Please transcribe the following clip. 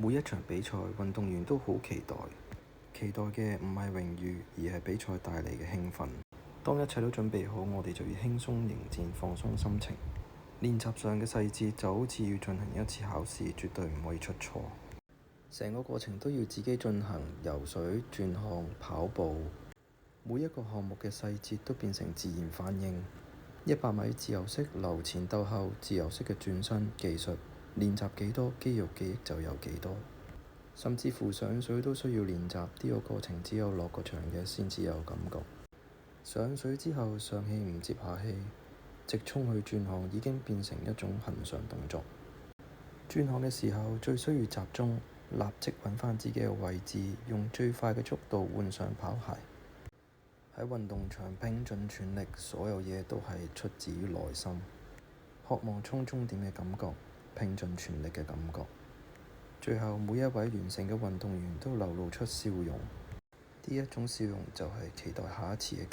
每一場比賽，運動員都好期待，期待嘅唔係榮譽，而係比賽帶嚟嘅興奮。當一切都準備好，我哋就要輕鬆迎戰，放鬆心情。練習上嘅細節就好似要進行一次考試，絕對唔可以出錯。成個過程都要自己進行，游水、轉項、跑步，每一個項目嘅細節都變成自然反應。100米自由式留前鬥後，自由式嘅轉身技術，練習幾多，肌肉記憶就有幾多。甚至乎上水都需要練習，呢個過程只有落過場嘅先至有感覺。上水之後上氣唔接下氣，直衝去轉項已經變成一種恆常動作。轉項嘅時候最需要集中，立即揾返自己嘅位置，用最快嘅速度換上跑鞋。喺運動場拼盡全力，所有嘢都係出自於內心，渴望衝終點嘅感覺，拼盡全力嘅感覺。最後每一位完成嘅運動員都流露出笑容，呢一種笑容就係期待下一次嘅跟